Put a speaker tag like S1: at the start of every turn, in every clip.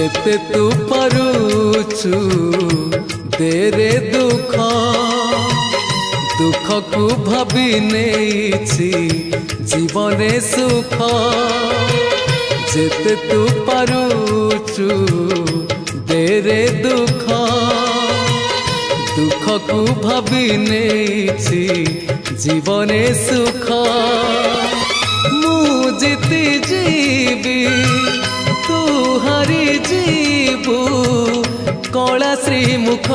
S1: जेते तू पारुचु देरे दुख दुख को भाभी नेछि जीवने सुख जेते तू पारुचु देरे दुख दुख को भाभी नेछि जीवने सुख मु जीती जीवी तू हारी जीवु कला श्रीमुख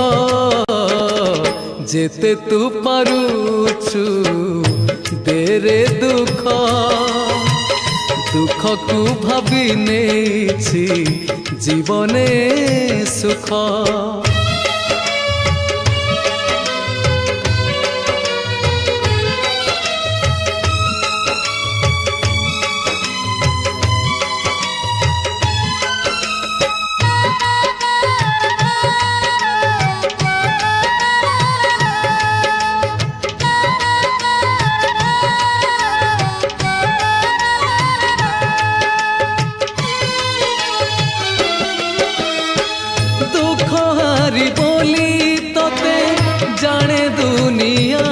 S1: जेते तू पारुचु देरे दुख दुख को भाभी नेछि जीवने सुख बोली तोते जाने दुनिया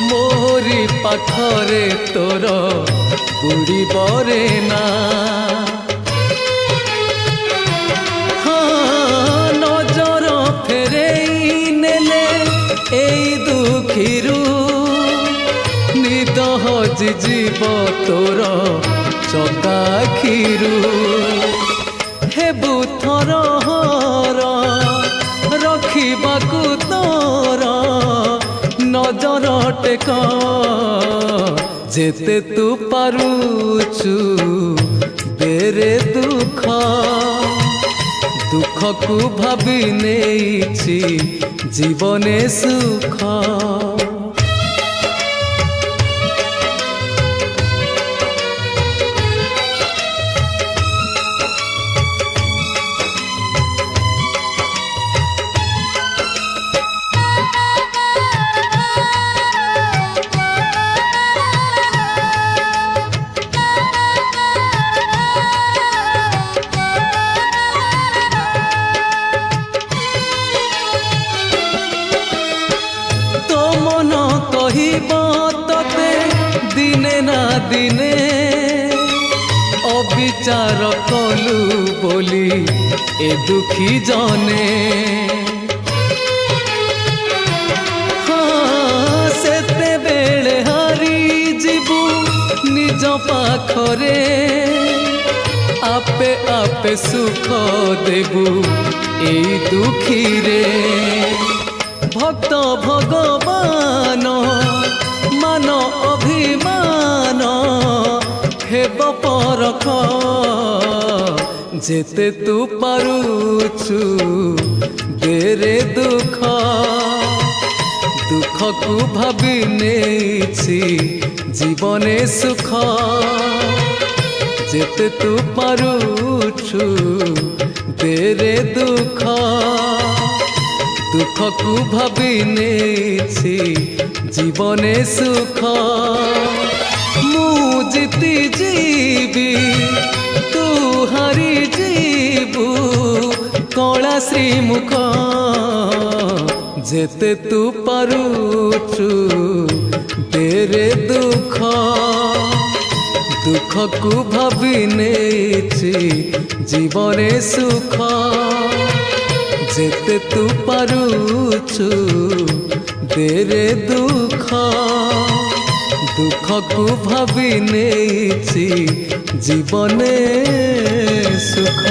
S1: मोरी पाखरे तोर बुढ़ी बरे ना हाँ नजर फेरे नेले एई दुखीरू निद हजि जीव तोर चकाखीरू हेबु थर रखिबाकू तोर नजर टेक जेते तू पारुचु देरे दुख दुख को भाभी नेछि जीवने सुख तते दिने ना दिने अविचार कलु बोली ए दुखी जने हाँ सेते बेले हारी जीवु निज पाखरे आपे आपे सुख देबु ए दुखी रे भक्त भगवान मान अभिमान हेब परख जेते तू पारुचु देरे दुख दुख को भाभी नेछि जीवने सुख जेते तू पारुचु देरे दुख दुख को भाभी नेछि जीवने सुख मु जीती जीवी तू हारी जीवु कला श्रीमुख जेते तू पारुचु देरे दुख दुख को भाभी नेछि जीवने सुख जेते तू पारुचु देरे दुख दुख को भाभी नेछि जीवने सुख।